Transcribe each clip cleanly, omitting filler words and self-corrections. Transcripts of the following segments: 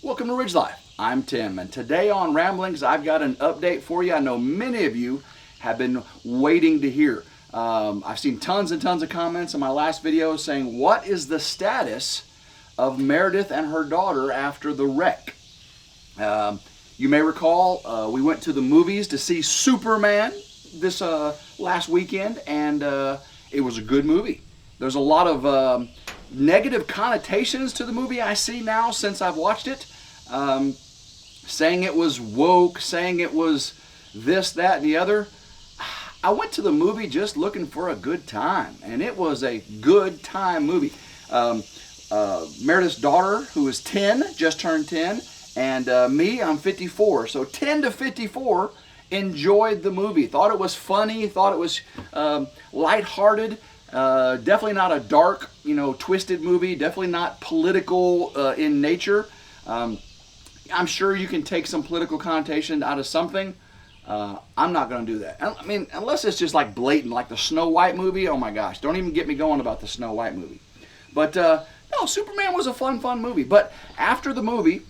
Welcome to Ridge Life. I'm Tim, and today on Ramblings, I've got an update for you. I know many of you have been waiting to hear. I've seen tons and tons of comments in my last video saying, what is the status of Meredith and her daughter after the wreck? You may recall we went to the movies to see Superman this last weekend, and it was a good movie. There's a lot of negative connotations to the movie I see now since I've watched it. Saying it was woke, saying it was this, that, and the other. I went to the movie just looking for a good time, and it was a good time movie. Meredith's daughter, who is 10, just turned 10, and me, I'm 54. So 10 to 54 enjoyed the movie. Thought it was funny, thought it was lighthearted. Definitely not a dark, twisted movie. Definitely not political in nature. I'm sure you can take some political connotation out of something. I'm not going to do that. I mean, unless it's just like blatant, like the Snow White movie. Oh my gosh, don't even get me going about the Snow White movie. But no, Superman was a fun movie. But after the movie,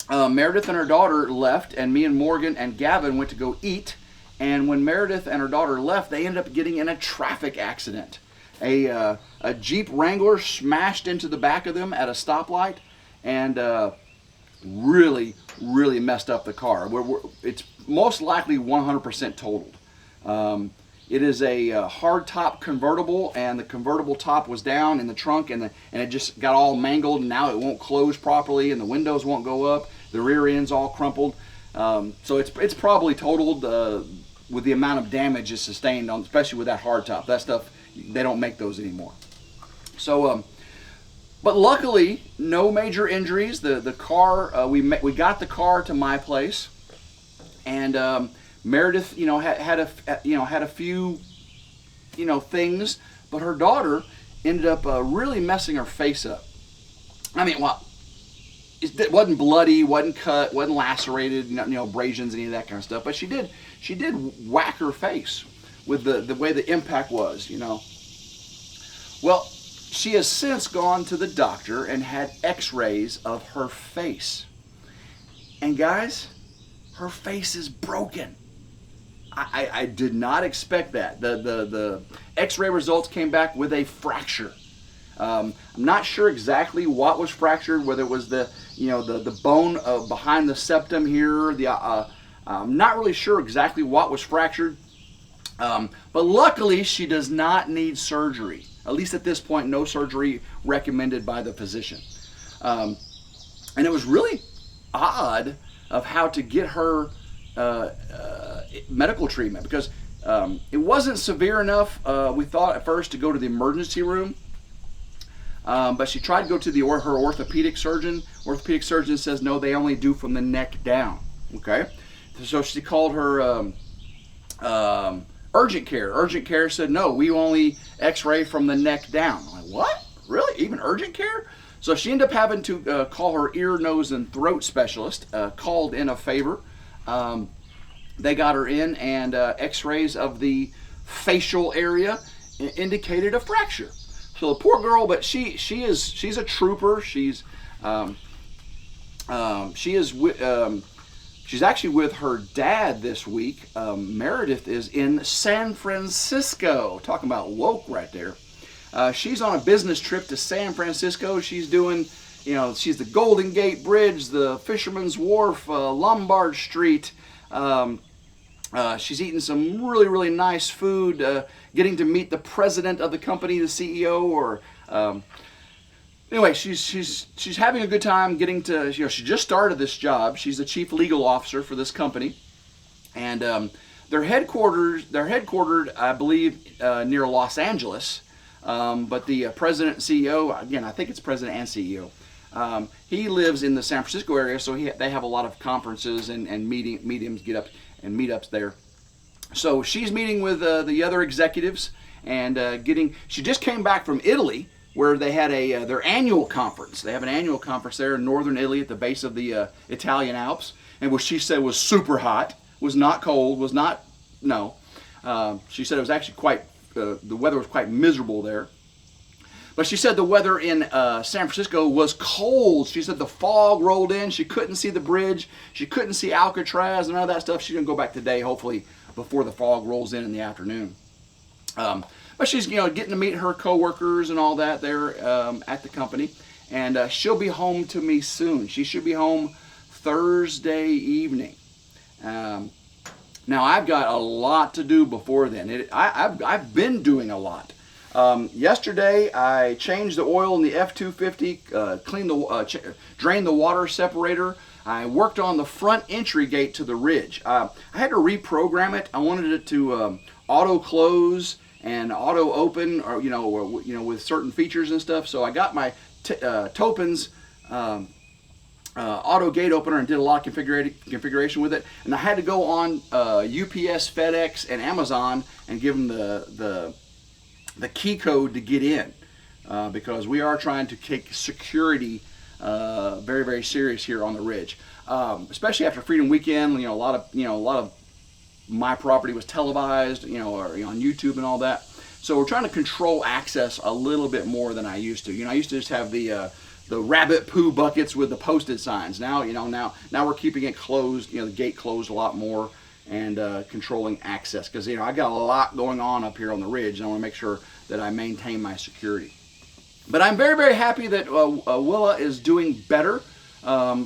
Meredith and her daughter left, and me and Morgan and Gavin went to go eat. And when Meredith and her daughter left, they ended up getting in a traffic accident. A Jeep Wrangler smashed into the back of them at a stoplight, and really messed up the car. It's most likely 100% totaled. It is a hard-top convertible, and the convertible top was down in the trunk, and it just got all mangled, and now it won't close properly, and the windows won't go up. The rear end's all crumpled. So it's probably totaled with the amount of damage it's sustained, especially with that hardtop. That stuff, they don't make those anymore. So, but luckily, no major injuries. The car, we got the car to my place, and Meredith, had a few, things, but her daughter ended up really messing her face up. I mean, well, it wasn't bloody, wasn't cut, wasn't lacerated, abrasions, any of that kind of stuff. But she did whack her face with the way the impact was, Well, she has since gone to the doctor and had x-rays of her face. And guys, her face is broken. I did not expect that. The x-ray results came back with a fracture. I'm not sure exactly what was fractured, whether it was the bone behind the septum here. I'm not really sure exactly what was fractured. But luckily, she does not need surgery. At least at this point, no surgery recommended by the physician. And it was really odd of how to get her medical treatment, because it wasn't severe enough, we thought at first, to go to the emergency room. But she tried to go to her orthopedic surgeon. Orthopedic surgeon says, no, they only do from the neck down. Okay? So she called her urgent care. Urgent care said, no, we only x-ray from the neck down. I'm like, what? Really? Even urgent care? So she ended up having to call her ear, nose, and throat specialist, called in a favor. They got her in, and x-rays of the facial area indicated a fracture. So the poor girl, but she's a trooper. She's actually with her dad this week. Meredith is in San Francisco. Talking about woke right there. She's on a business trip to San Francisco. She's doing, she's the Golden Gate Bridge, the Fisherman's Wharf, Lombard Street. She's eating some really nice food, getting to meet the president of the company, the CEO, anyway, she's having a good time getting to, she just started this job. She's the chief legal officer for this company, and they're headquartered, I believe, near Los Angeles. But the president and CEO, again, I think it's president and CEO. He lives in the San Francisco area, so they have a lot of conferences and meetups there. So she's meeting with the other executives and she just came back from Italy, where they had their annual conference. They have an annual conference there in northern Italy at the base of the Italian Alps, and what she said was super hot, was not cold, she said it was actually the weather was quite miserable there. But she said the weather in San Francisco was cold. She said the fog rolled in. She couldn't see the bridge. She couldn't see Alcatraz and all that stuff. She's going to go back today, hopefully, before the fog rolls in the afternoon. But she's, getting to meet her coworkers and all that there at the company. And she'll be home to me soon. She should be home Thursday evening. Now, I've got a lot to do before then. I've been doing a lot. Yesterday, I changed the oil in the F-250, drained the water separator. I worked on the front entry gate to the Ridge. I had to reprogram it. I wanted it to auto close and auto open, or with certain features and stuff. So I got my Topin's auto gate opener and did a lot of configuration with it. And I had to go on UPS, FedEx, and Amazon and give them the key code to get in, because we are trying to take security very, very serious here on the Ridge, especially after Freedom Weekend. A lot of my property was televised, or on YouTube and all that. So we're trying to control access a little bit more than I used to. I used to just have the rabbit poo buckets with the posted signs. Now, now we're keeping it closed, the gate closed a lot more, and controlling access, because I got a lot going on up here on the Ridge, and I want to make sure that I maintain my security. But I'm very, very happy that Willa is doing better.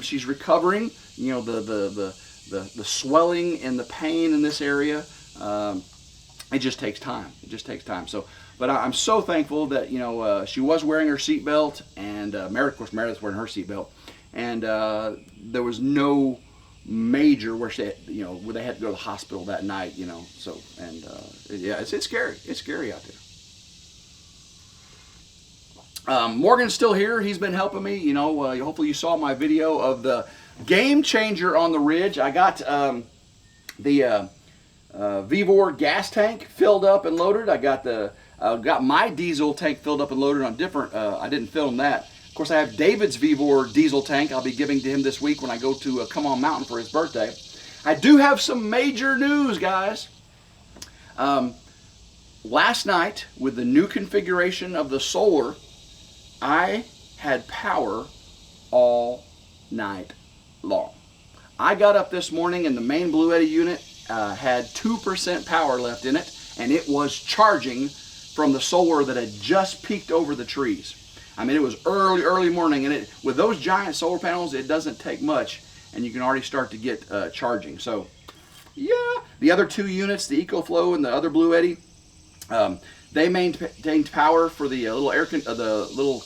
She's recovering. The swelling and the pain in this area. It just takes time. It just takes time. So, but I'm so thankful that she was wearing her seatbelt, and Meredith's wearing her seatbelt, and there was no major where where they had to go to the hospital that night. So, and yeah, it's scary. It's scary out there. Morgan's still here. He's been helping me. Hopefully you saw my video of the game changer on the Ridge. I got the Vivor gas tank filled up and loaded. I got my diesel tank filled up and loaded on different. I didn't film that. Of course, I have David's Vivor diesel tank I'll be giving to him this week when I go to Come On Mountain for his birthday. I do have some major news, guys. Last night, with the new configuration of the solar, I had power all night long. I got up this morning and the main Blue Eddy unit had 2% power left in it, and it was charging from the solar that had just peeked over the trees. I mean, it was early morning, and with those giant solar panels, it doesn't take much, and you can already start to get charging. So, yeah, the other two units, the EcoFlow and the other Blue Eddy, they maintained power for the little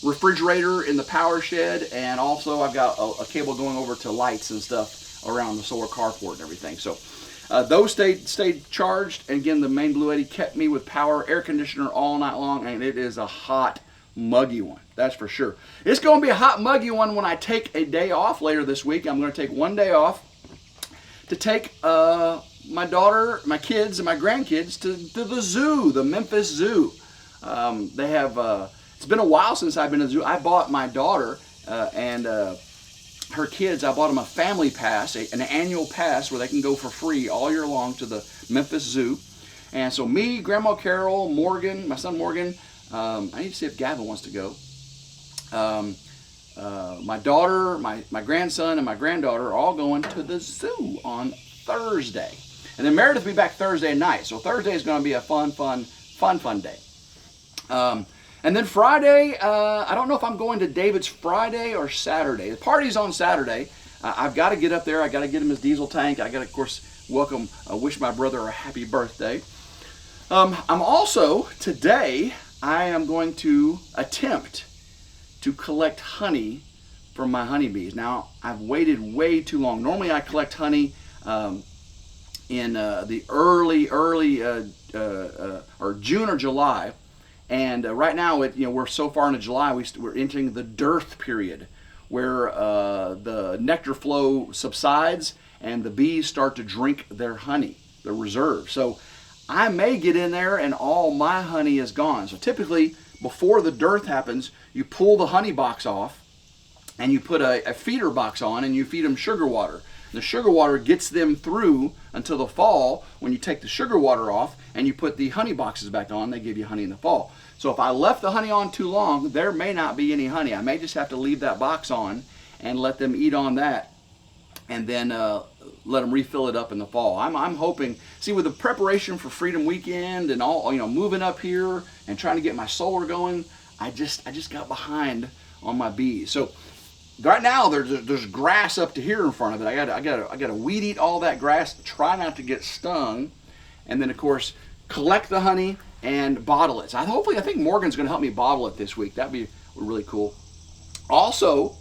refrigerator in the power shed, and also I've got a cable going over to lights and stuff around the solar carport and everything. So those stayed charged, and again, the main Blue Eddy kept me with power, air conditioner all night long, and it is a hot, muggy one, that's for sure. It's going to be a hot, muggy one when I take a day off later this week. I'm going to take one day off to take my daughter, my kids, and my grandkids to the zoo, the Memphis Zoo. They have, it's been a while since I've been to the zoo. I bought my daughter and her kids, I bought them a family pass, an annual pass where they can go for free all year long to the Memphis Zoo. And so me, Grandma Carol, Morgan, my son Morgan, I need to see if Gavin wants to go. My daughter, my grandson, and my granddaughter are all going to the zoo on Thursday. And then Meredith will be back Thursday night. So Thursday is going to be a fun day. And then Friday, I don't know if I'm going to David's Friday or Saturday. The party's on Saturday. I've got to get up there. I got to get him his diesel tank. I got to, of course, wish my brother a happy birthday. I'm also, today, I am going to attempt to collect honey from my honeybees. Now, I've waited way too long. Normally, I collect honey in the early or June or July. And right now, we're so far into July, we're entering the dearth period, where the nectar flow subsides and the bees start to drink their honey, their reserve. So I may get in there and all my honey is gone. So typically, before the dearth happens, you pull the honey box off, and you put a feeder box on and you feed them sugar water. The sugar water gets them through until the fall, when you take the sugar water off and you put the honey boxes back on. They give you honey in the fall. So if I left the honey on too long, there may not be any honey. I may just have to leave that box on and let them eat on that, and then let them refill it up in the fall. I'm hoping, see, with the preparation for Freedom Weekend and all, moving up here and trying to get my solar going, I just got behind on my bees. So right now there's grass up to here in front of it. I gotta weed eat all that grass, try not to get stung, and then of course collect the honey and bottle it. So I think Morgan's gonna help me bottle it this week. That'd be really cool. Also,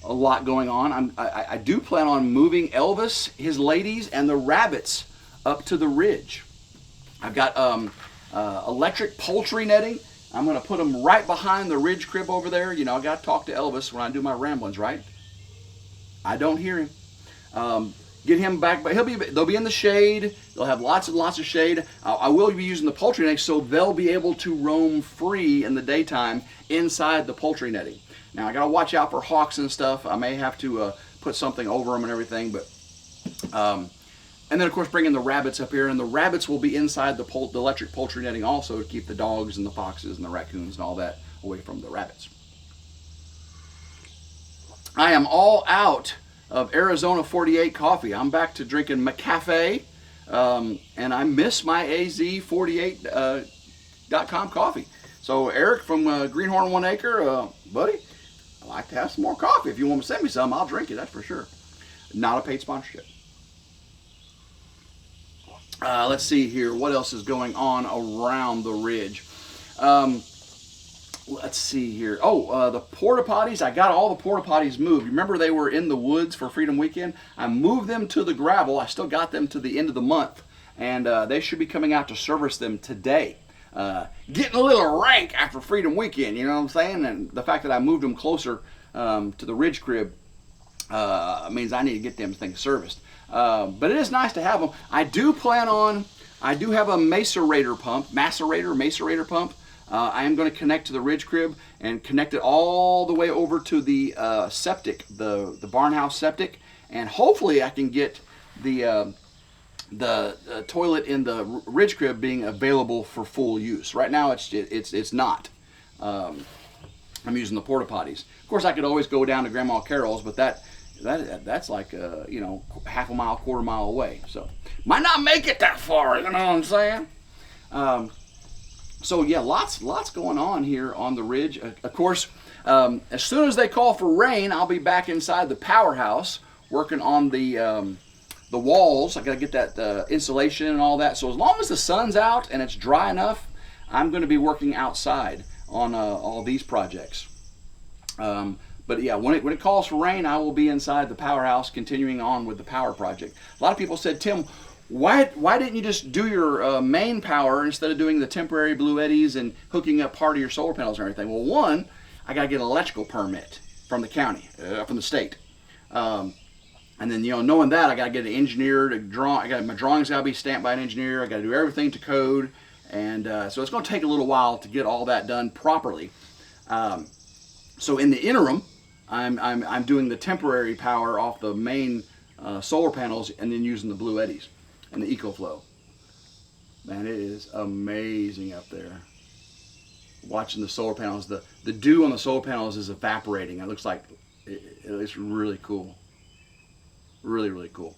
a lot going on. I do plan on moving Elvis, his ladies, and the rabbits up to the ridge. I've got electric poultry netting. I'm going to put them right behind the ridge crib over there. I got to talk to Elvis when I do my ramblings, right? I don't hear him. Get him back, but they'll be in the shade. They'll have lots and lots of shade. I will be using the poultry netting, so they'll be able to roam free in the daytime inside the poultry netting. Now I got to watch out for hawks and stuff. I may have to put something over them and everything, but and then of course bringing the rabbits up here, and the rabbits will be inside the electric poultry netting also, to keep the dogs and the foxes and the raccoons and all that away from the rabbits. I am all out of Arizona 48 coffee. I'm back to drinking McCafe, and I miss my AZ48.com coffee. So Eric from Greenhorn 1 Acre, buddy, I'd like to have some more coffee. If you want to send me some, I'll drink it, that's for sure. Not a paid sponsorship. Let's see here. What else is going on around the ridge? Let's see here. The porta potties. I got all the porta potties moved. Remember they were in the woods for Freedom Weekend? I moved them to the gravel. I still got them to the end of the month, and they should be coming out to service them today. Getting a little rank after Freedom Weekend, you know what I'm saying? And the fact that I moved them closer to the ridge crib means I need to get them things serviced. But it is nice to have them. I do have a macerator pump. I am going to connect to the ridge crib and connect it all the way over to the septic, the barn house septic, and hopefully I can get the toilet in the ridge crib being available for full use. Right now it's not. I'm using the porta potties. Of course, I could always go down to Grandma Carol's, but that's like half a mile, quarter mile away. So might not make it that far. You know what I'm saying? So yeah, lots going on here on the ridge. Of course, as soon as they call for rain, I'll be back inside the powerhouse working on the walls. I got to get that insulation and all that. So as long as the sun's out and it's dry enough, I'm going to be working outside on all these projects. But yeah, when it calls for rain, I will be inside the powerhouse continuing on with the power project. A lot of people said, Tim, why didn't you just do your main power instead of doing the temporary blue eddies and hooking up part of your solar panels and everything? Well, one, I got to get an electrical permit from the county, from the state. And then, knowing that, I got to get an engineer to draw. My drawings got to be stamped by an engineer. I got to do everything to code. And so it's going to take a little while to get all that done properly. So in the interim, I'm doing the temporary power off the main solar panels and then using the blue eddies and the EcoFlow. Man, it is amazing up there. Watching the solar panels, the dew on the solar panels is evaporating. It looks like it's really cool. Really, really cool.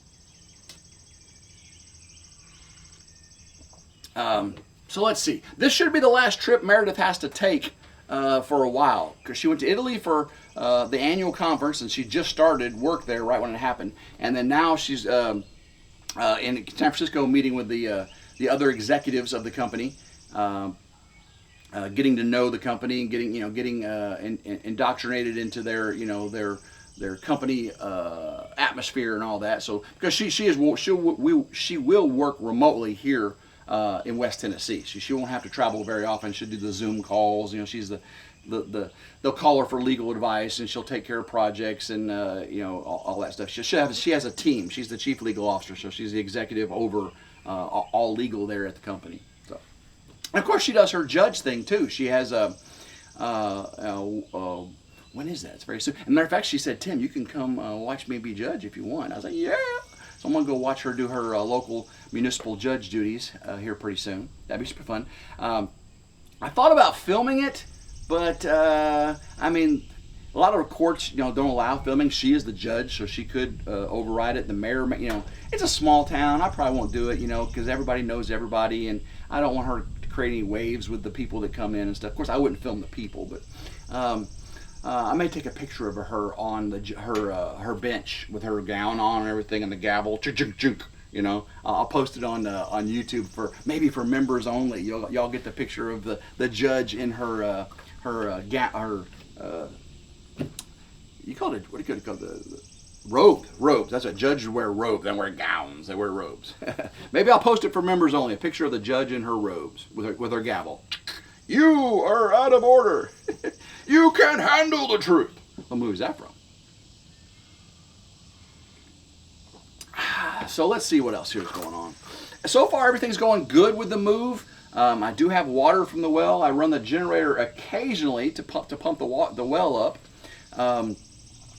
So let's see. This should be the last trip Meredith has to take for a while, because she went to Italy for the annual conference, and she just started work there right when it happened. And then now she's in San Francisco meeting with the other executives of the company, getting to know the company, and getting indoctrinated into their company atmosphere and all that. So because she will work remotely here in West Tennessee. She won't have to travel very often. She'll do the Zoom calls. She's they'll call her for legal advice, and she'll take care of projects and all that stuff. She has a team. She's the chief legal officer, so she's the executive over all legal there at the company. So, and of course, she does her judge thing too. She has when is that? It's very soon. As a matter of fact, she said, Tim, you can come watch me be judge if you want. I was like, yeah. So I'm going to go watch her do her local municipal judge duties here pretty soon. That'd be super fun. I thought about filming it, but I mean, a lot of courts, don't allow filming. She is the judge, so she could override it. The mayor, it's a small town. I probably won't do it, because everybody knows everybody, and I don't want her to create any waves with the people that come in and stuff. Of course, I wouldn't film the people, but I may take a picture of her on her bench with her gown on and everything, and the gavel, I'll post it on YouTube for members only. Y'all get the picture of the judge in her you call it, what do you call it, the robes. That's what judges wear, robes. They wear gowns. They wear robes. Maybe I'll post it for members only. A picture of the judge in her robes with her gavel. You are out of order. You can't handle the truth. What movie is that from? So let's see what else here's going on. So far, everything's going good with the move. I do have water from the well. I run the generator occasionally to pump the well up.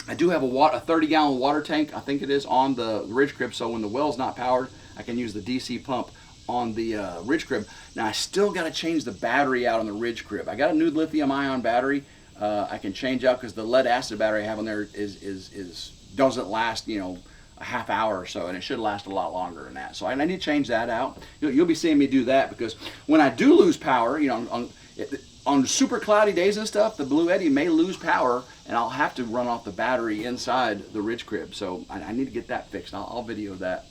I do have a 30-gallon water tank, I think it is, on the ridge crib, so when the well's not powered, I can use the DC pump on the ridge crib. Now, I still got to change the battery out on the ridge crib. I got a new lithium-ion battery I can change out because the lead-acid battery I have on there doesn't last, a half hour or so, and it should last a lot longer than that. So I need to change that out. You'll be seeing me do that because when I do lose power, on super cloudy days and stuff, the Blue Eddy may lose power, and I'll have to run off the battery inside the ridge crib. So I need to get that fixed. I'll video that.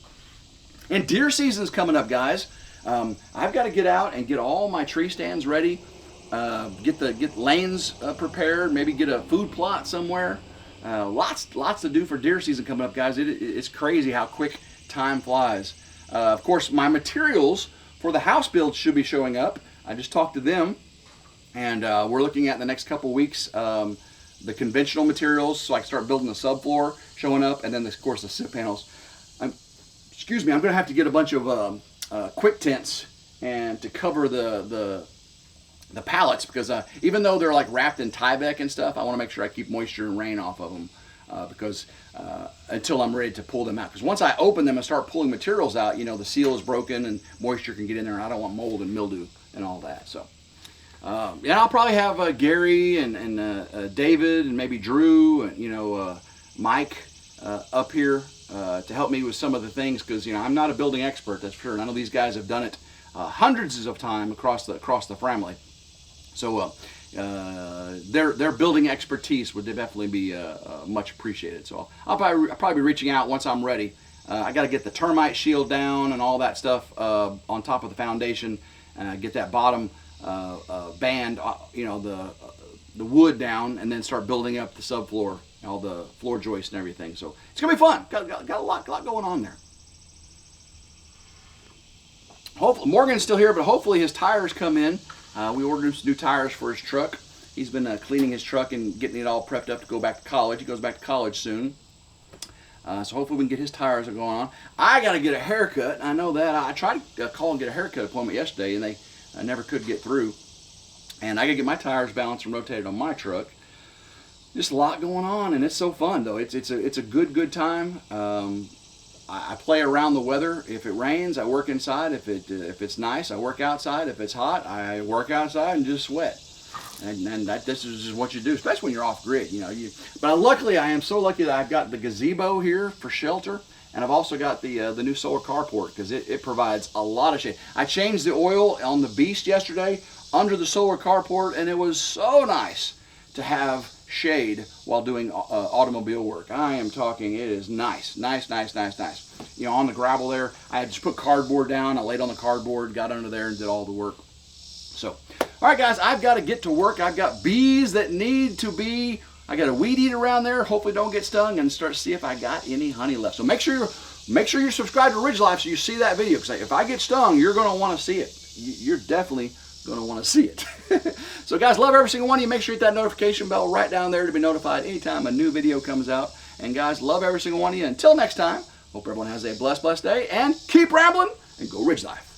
And deer season's coming up, guys. I've got to get out and get all my tree stands ready, get lanes prepared, maybe get a food plot somewhere. Lots to do for deer season coming up, guys. It's crazy how quick time flies. Of course, my materials for the house build should be showing up. I just talked to them. And we're looking at in the next couple weeks the conventional materials, so I can start building the subfloor showing up, and then of course the SIP panels. I'm going to have to get a bunch of quick tents and to cover the pallets because even though they're like wrapped in Tyvek and stuff, I want to make sure I keep moisture and rain off of them because until I'm ready to pull them out. Because once I open them and start pulling materials out, the seal is broken and moisture can get in there, and I don't want mold and mildew and all that. So. And I'll probably have Gary and David and maybe Drew, Mike up here to help me with some of the things because I'm not a building expert, that's for sure. And I know these guys have done it hundreds of times across the family. So their building expertise would definitely be much appreciated. So I'll probably be reaching out once I'm ready. I got to get the termite shield down and all that stuff on top of the foundation. Get that bottom band, the wood down, and then start building up the subfloor, all the floor joists and everything. So it's gonna be fun. Got a lot going on there. Hopefully Morgan's still here, but hopefully his tires come in. We ordered him some new tires for his truck. He's been cleaning his truck and getting it all prepped up to go back to college. He goes back to college soon. So hopefully we can get his tires going on. I got to get a haircut. I know that. I tried to call and get a haircut appointment yesterday, and I never could get through. And I got to get my tires balanced and rotated on my truck. Just a lot going on, and it's so fun, though. It's a good time. I play around the weather. If it rains, I work inside. If it's nice, I work outside. If it's hot, I work outside and just sweat. And this is just what you do, especially when you're off grid. But luckily, I am so lucky that I've got the gazebo here for shelter, and I've also got the new solar carport because it provides a lot of shade. I changed the oil on the Beast yesterday under the solar carport, and it was so nice to have shade while doing automobile work. I am talking, it is nice. On the gravel there, I had just put cardboard down. I laid on the cardboard, got under there, and did all the work. So, all right, guys, I've got to get to work. I've got bees that need to be. I got a weed eater around there. Hopefully, don't get stung, and start to see if I got any honey left. So make sure you're subscribed to RidgeLife so you see that video. Because if I get stung, you're going to want to see it. You're definitely going to want to see it. So, guys, love every single one of you. Make sure you hit that notification bell right down there to be notified anytime a new video comes out. And, guys, love every single one of you. Until next time, hope everyone has a blessed day, and keep rambling and go RidgeLife.